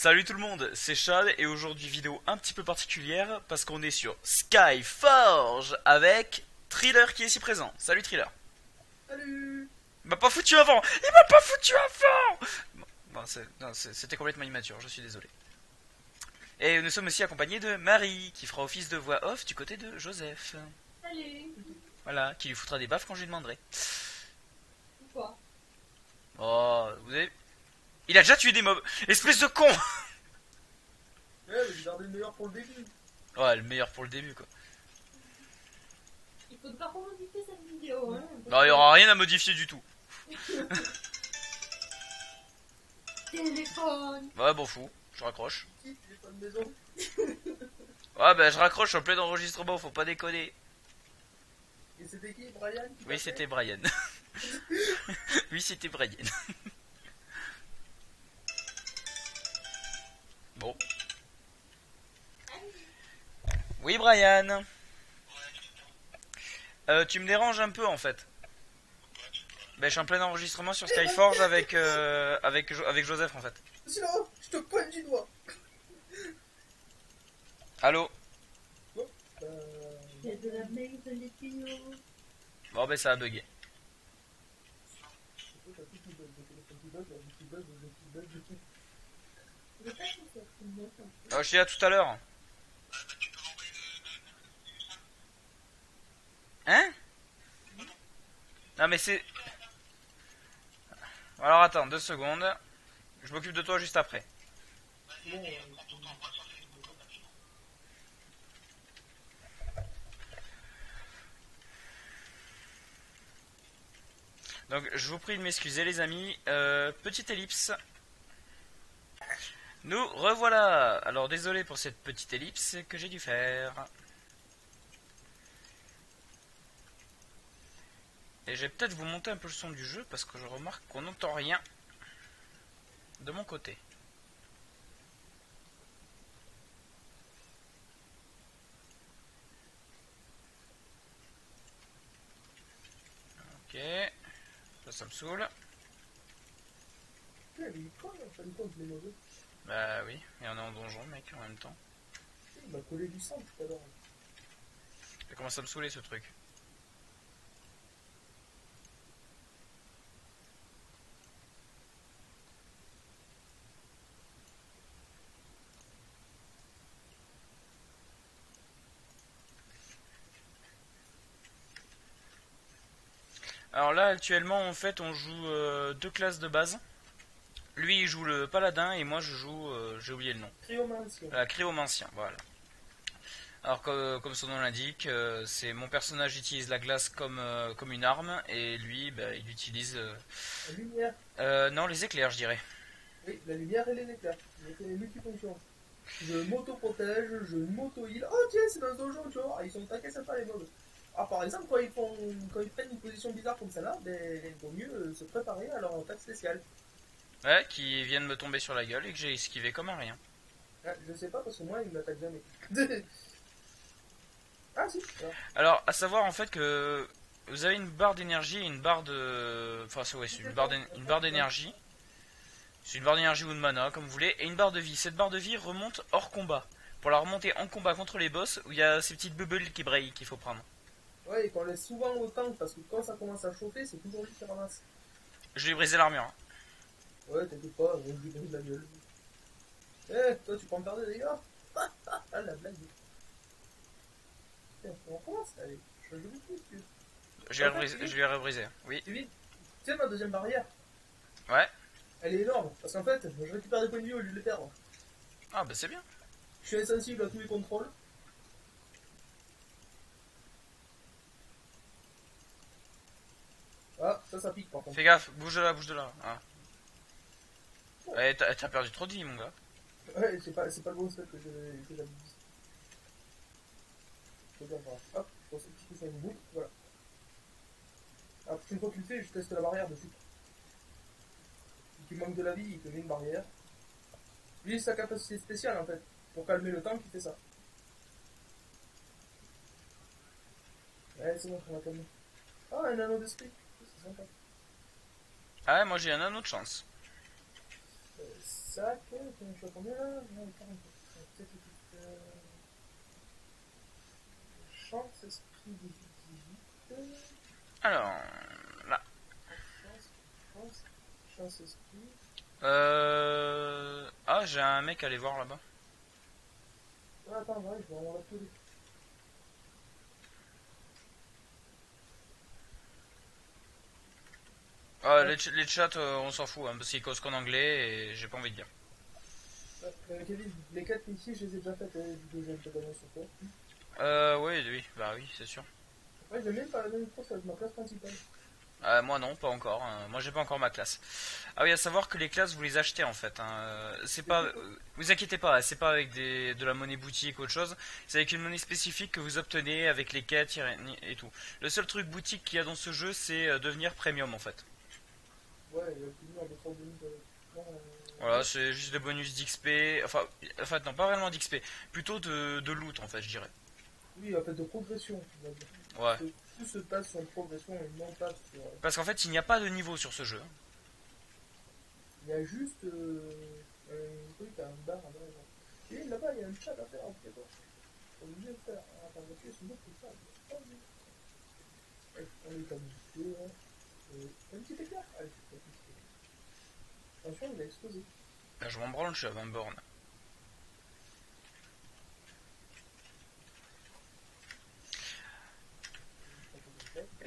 Salut tout le monde, c'est Chad et aujourd'hui vidéo un petit peu particulière parce qu'on est sur Skyforge avec Thriller qui est ici présent. Salut Thriller. Salut. Il m'a pas foutu avant. Il m'a pas foutu avant. Bon, c'était complètement immature, je suis désolé. Et nous sommes aussi accompagnés de Marie qui fera office de voix off du côté de Joseph. Salut. Voilà, qui lui foutra des baffes quand je lui demanderai. Pourquoi? Oh, vous avez... Il a déjà tué des mobs. Espèce de con. Ouais, mais j'ai gardé le meilleur pour le début. Ouais, le meilleur pour le début quoi. Il faut pas modifier cette vidéo, hein. Non, il y aura rien à modifier du tout. Téléphone. Ouais, bon fou, je raccroche. Petit téléphone maison. Ouais, bah je raccroche en plein enregistrement, faut pas déconner. Et c'était qui, Brian? Oui, c'était Brian. Oui, c'était Brian. Bon. Oui, Brian. Tu me déranges un peu en fait. Bah, je suis en plein enregistrement sur Skyforge avec Joseph en fait. Sinon, je te pointe du doigt. Allô. Bon, il y a de la merde dans les tuyaux. Bon, bah ça a bugué. Oh, je suis là tout à l'heure. Hein? Non mais c'est... Alors attends, 2 secondes. Je m'occupe de toi juste après. Donc je vous prie de m'excuser les amis. Petite ellipse. Nous revoilà. Alors désolé pour cette petite ellipse que j'ai dû faire. Et je vais peut-être vous monter un peu le son du jeu parce que je remarque qu'on n'entend rien de mon côté. Ok. Ça me saoule. Bah oui, et on est en donjon mec en même temps. Il m'a collé du sang tout à l'heure. Ça commence à me saouler ce truc. Alors là actuellement en fait on joue 2 classes de base. Lui il joue le paladin et moi je joue, j'ai oublié le nom. Cryomancien. La cryomancien, voilà. Alors comme son nom l'indique, c'est mon personnage utilise la glace comme une arme et lui bah, il utilise... La lumière. Non les éclairs je dirais. Oui, la lumière et les éclairs. J'ai les multifonctions. Je m'auto-protège, je m'auto-heal. Oh tiens, c'est dans ce donjon, tu vois. Ah, ils sont taqués sympas les mobs. Ah, par exemple, quand ils prennent une position bizarre comme celle-là, ben, il vaut mieux se préparer à leur attaque spéciale. Ouais, qui viennent me tomber sur la gueule et que j'ai esquivé comme un rien. Ah, je sais pas parce que moi, ils m'attaquent jamais. Ah si. Alors, à savoir en fait que vous avez une barre d'énergie et une barre de... Enfin, c'est une barre d'énergie. C'est une barre d'énergie ou de mana, comme vous voulez, et une barre de vie. Cette barre de vie remonte hors combat. Pour la remonter en combat contre les boss, où il y a ces petites bubbles qui brillent qu'il faut prendre. Ouais, et qu'on laisse souvent au tank parce que quand ça commence à chauffer, c'est toujours lui qui ramasse. Je lui ai brisé l'armure. Ouais, t'inquiète pas, on lui brise la gueule. Eh, toi tu peux en faire des dégâts. Ah, la blague. Tiens, on commence, allez. Je joue plus dessus. Je lui ai rebrisé. Oui. Tu vis? Tu sais ma deuxième barrière? Ouais. Elle est énorme, parce qu'en fait, je récupère des points de vie au lieu de les perdre. Ah bah c'est bien. Je suis insensible à tous les contrôles. Ah, ça pique par contre. Fais gaffe, bouge de là, bouge de là. Ah. Ouais, t'as perdu trop de vie mon gars. Ouais, c'est pas le bon step que j'abuse. Je regarde, voilà. Hop, je pense que ça une boucle, voilà. La prochaine fois que tu le fais, je teste la barrière dessus. Il manque de la vie, il te met une barrière. Lui, sa capacité spéciale en fait. Pour calmer le tank, il fait ça. Ouais, c'est bon, on va calmer. Ah, un anneau d'esprit. C'est sympa. Ah ouais, moi j'ai un anneau de chance. Sac, je suis à combien là? Non, 40. Chance, esprit, 18. Alors, là. Chance, chance, chance, esprit. Ah, j'ai un mec à aller voir là-bas. Ah, attends, ouais, je vais avoir la télé. Ah, les chats, on s'en fout, hein, parce qu'ils causent qu'en anglais et j'ai pas envie de dire. Kevin, les 4 ici, je les ai déjà faites, du deuxième totalement sur toi. Oui, oui, bah oui, c'est sûr. Ouais, je l'ai même pas la même course avec ma classe principale. Moi non, pas encore. Hein. Moi j'ai pas encore ma classe. Ah oui, à savoir que les classes vous les achetez en fait. Hein. C'est pas, vous inquiétez pas, c'est pas avec de la monnaie boutique ou autre chose. C'est avec une monnaie spécifique que vous obtenez avec les quêtes et tout. Le seul truc boutique qu'il y a dans ce jeu, c'est devenir premium en fait. Ouais, il y a plus de de 3 minutes avec. Voilà, c'est juste des bonus d'XP. En fait, non, pas vraiment d'XP. Plutôt de loot en fait, je dirais. Oui, en fait, de progression, on va dire. Ouais. Tout se passe sur une progression et non pas sur. Parce qu'en fait, il n'y a pas de niveau sur ce jeu. Il y a juste un truc, un bar, un bar. Et là-bas, il y a un chat à faire, en fait. Faut obligé de faire. Attends, voiture, c'est bon, c'est ça. On est comme deux, hein. Un petit éclair. Allez, c'est pas. Attention, il va exploser. Là, je m'en branle, je suis à 20 bornes.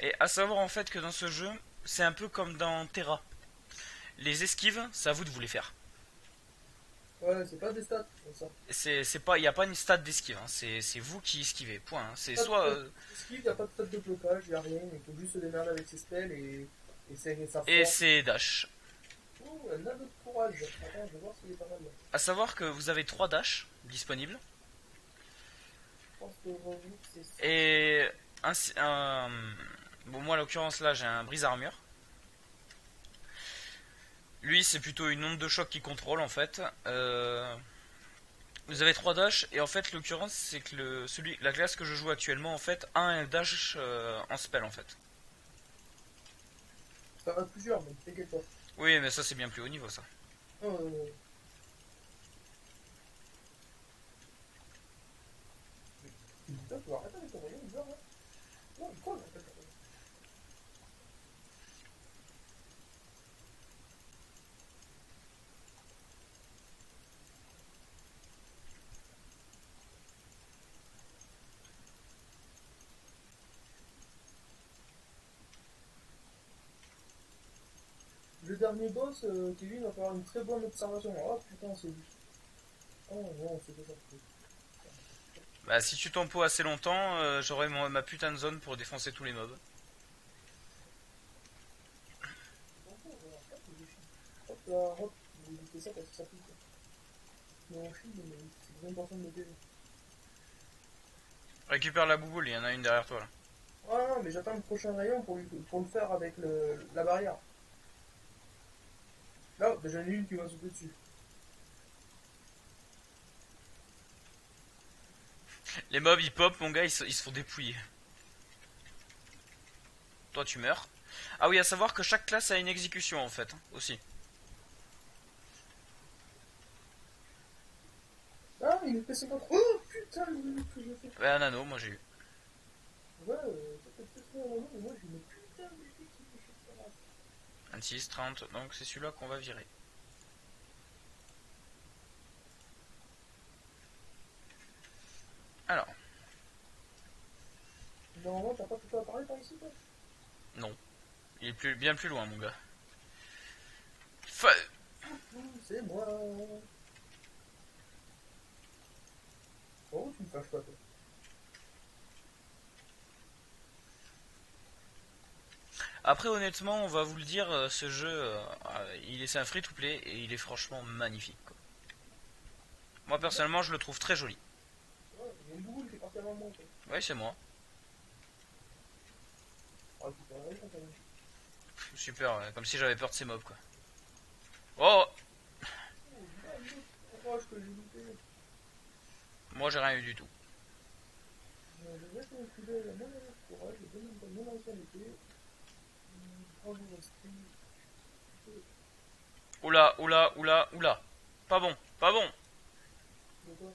Et à savoir en fait que dans ce jeu, c'est un peu comme dans Terra. Les esquives, c'est à vous de vous les faire. Ouais, c'est pas des stats, comme ça. C'est pas, il n'y a pas une stat d'esquive, hein. C'est vous qui esquivez. Point. Hein. C'est Pas de soit stats d'esquive, y a pas de stats de blocage, y a rien. Il faut juste se démerder avec ses spells et sa et force. c'est dash. Oh, un anneau de courage. Attends, je vais voir s'il est pas mal là. À savoir que vous avez 3 dash disponibles Je pense que revenu, c'est ça. et bon moi en l'occurrence là j'ai un brise armure. Lui c'est plutôt une onde de choc qui contrôle en fait. Vous avez 3 dash et en fait l'occurrence c'est que la classe que je joue actuellement en fait a un dash en spell en fait. Ça va plusieurs, mais t'inquiète pas. Oui mais ça c'est bien plus haut niveau ça. Euh... Putain, tu vas arrêter avec ton rayon bizarre là. Non, je crois en fait. 'Le dernier boss, Kevin va falloir une très bonne observation. Oh putain, c'est lui. Oh non, c'est pas ça. Bah si tu tempo assez longtemps, j'aurai ma putain de zone pour défoncer tous les mobs. Hop là, hop, vous évitez ça parce que ça pique. Mais on chie, mais c'est bien important de me PV. Récupère la bouboule, il y en a une derrière toi là. Ah non, mais j'attends le prochain rayon pour le faire avec la barrière. Là, déjà une qui va sauter dessus. Les mobs ils pop, mon gars, ils se font dépouiller. Toi tu meurs. Ah oui, à savoir que chaque classe a une exécution en fait, hein, aussi. Ah, il est P50. Oh putain, le minute que je fais. Ouais, un anneau, moi j'ai eu. Ouais, ça peut peut-être faire un moment, mais moi j'ai une putain de qui me fait ça. 26, 30, donc c'est celui-là qu'on va virer. Alors, Normalement, t'as pas tout à parler par ici, toi? non. Il est bien plus loin, mon gars. Fa C'est moi. Oh, tu me fâches pas, toi. Après, honnêtement, on va vous le dire, ce jeu, c'est un free-to-play et il est franchement magnifique. Quoi. Moi, personnellement, je le trouve très joli. Ouais, il y a une boule qui est partie avant moi, quoi. Ouais, c'est moi. Ah, tu peux rien quand même. Super, ouais, comme si j'avais peur de ces mobs, quoi. Oh, Oh, là, l'autre courage que j'ai loupé. moi j'ai rien eu du tout. Je vais te reculer la mon courage, mon ancienneté. Bravo, esprit. Oula, oula, oula, oula. Pas bon, pas bon. Pourquoi?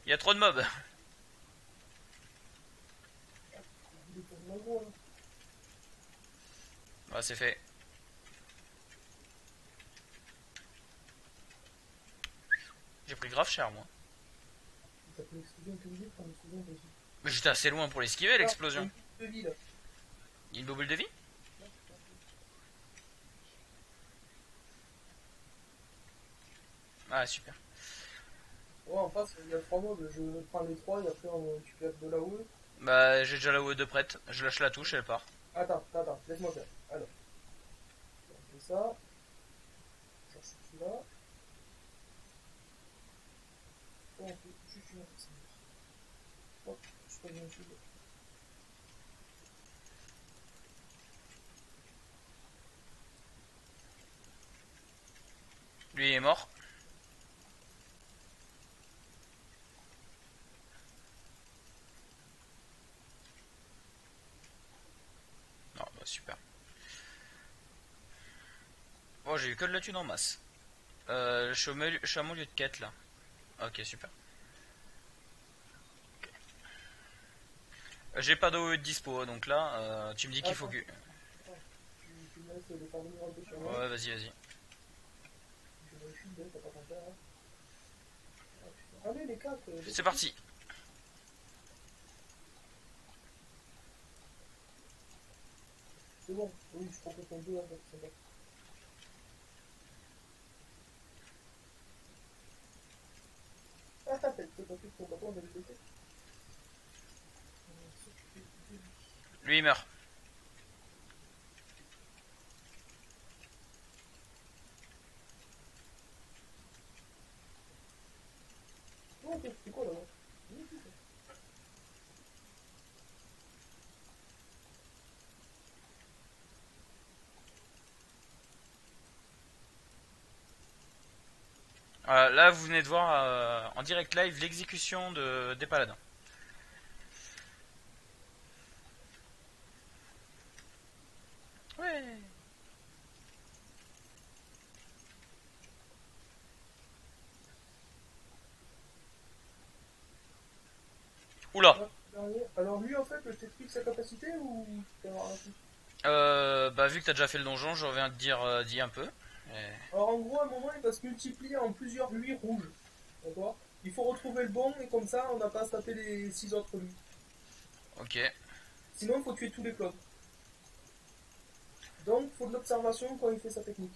Il y a trop de mobs. Il est pour moi gros, là. Bah, c'est fait. J'ai pris grave cher, moi. T'as pris l'explosion, t'es obligé de prendre l'explosion, toi aussi. Mais j'étais assez loin pour l'esquiver, l'explosion. De vie, là. Il y a une bobule de vie? Ah, super. Ouais, en face, il y a 3 mobs, je prends les 3 et après tu claques de la OE. Bah, j'ai déjà la OE de prête. Je lâche la touche et elle part. Attends, laisse-moi faire. Alors, on fait ça. Ça, c'est celui-là. On fait juste une action. Hop, je fais bien celui-là. Lui il est mort. Non, bah super. Oh, j'ai eu que de la thune en masse. Je suis à mon lieu de quête là. Ok, super. J'ai pas d'OE de dispo, donc là, tu me dis qu'il faut que... Attends, tu me laisses les parvenir un peu sur moi. Ouais, vas-y, vas-y. Je me chute, t'as pas compris, hein. Ah, putain. Allez, les 4. C'est parti. C'est bon, oui, je propose ton 2 en fait, c'est bon. Ah, t'as fait pas plus de combattant, on a le BT. Lui il meurt. Oh, ok, c'est quoi là-bas? Là, vous venez de voir en direct live l'exécution des paladins. Ouais. Oula. Alors lui en fait, je t'explique sa capacité ou t'as rien compris? Bah vu que t'as déjà fait le donjon, je reviens te dire, dis un peu. Alors en gros, à un moment, il va se multiplier en plusieurs lui rouges. D'accord? Il faut retrouver le bon et comme ça, on n'a pas à se taper les 6 autres lui. Ok. Sinon, il faut tuer tous les clones. Donc, il faut de l'observation quand il fait sa technique.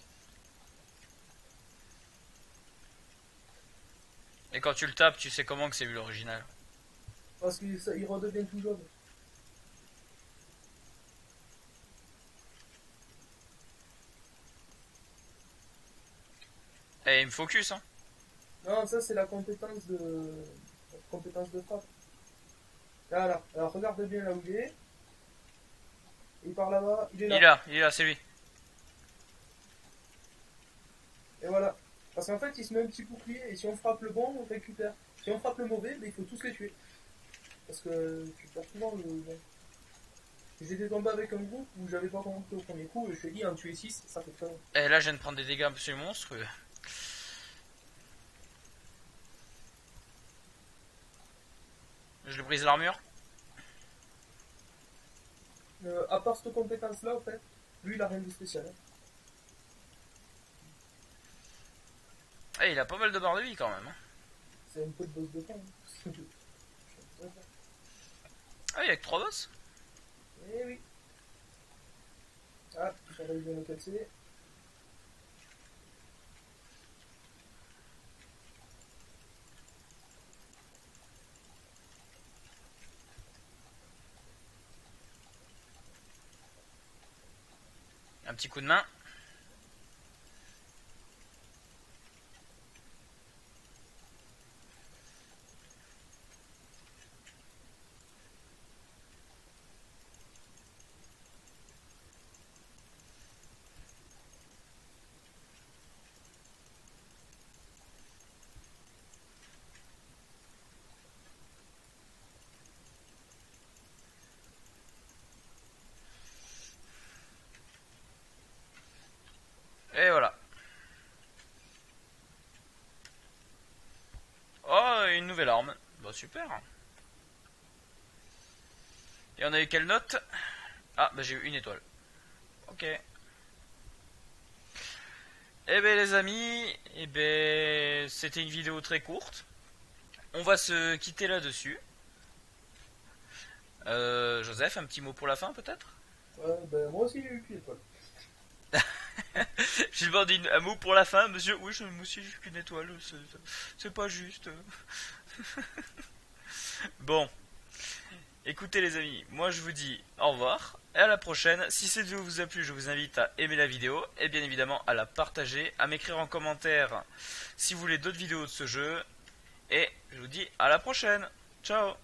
Et quand tu le tapes, tu sais comment que c'est vu l'original. Parce qu'il redevient tout jaune. Et il me focus, hein. Non, ça c'est la compétence de frappe. Là, alors regarde bien là où il est. Et par là-bas, il est là. Il est là, c'est lui. Et voilà. Parce qu'en fait, il se met un petit bouclier et si on frappe le bon, on récupère. Si on frappe le mauvais, ben, il faut tous les tuer. Parce que tu perds souvent le bon. J'étais tombé avec un groupe où j'avais pas compris au premier coup et je te dis en tuer 6, ça fait très long. Et là, je viens de prendre des dégâts absolument monstrueux. Je lui brise l'armure. À part cette compétence-là, en fait, lui il a rien de spécial. Hein. Eh, il a pas mal de barres de vie quand même. Hein. C'est un peu de boss de fin. Hein. Ah, il y a que 3 boss. Eh oui. Ah, j'arrive bien le casser. Un petit coup de main. super. Et on a eu quelle note? Ah, bah j'ai eu une étoile. Ok. Eh ben les amis, eh ben c'était une vidéo très courte. On va se quitter là-dessus. Joseph, un petit mot pour la fin peut-être? Ben, moi aussi j'ai eu qu'une étoile. J'ai demandé un mot pour la fin, monsieur. Oui, moi aussi j'ai qu'une étoile. C'est pas juste. Bon, écoutez les amis, moi je vous dis au revoir et à la prochaine. Si cette vidéo vous a plu, je vous invite à aimer la vidéo et bien évidemment à la partager, à m'écrire en commentaire si vous voulez d'autres vidéos de ce jeu. Et je vous dis à la prochaine. Ciao.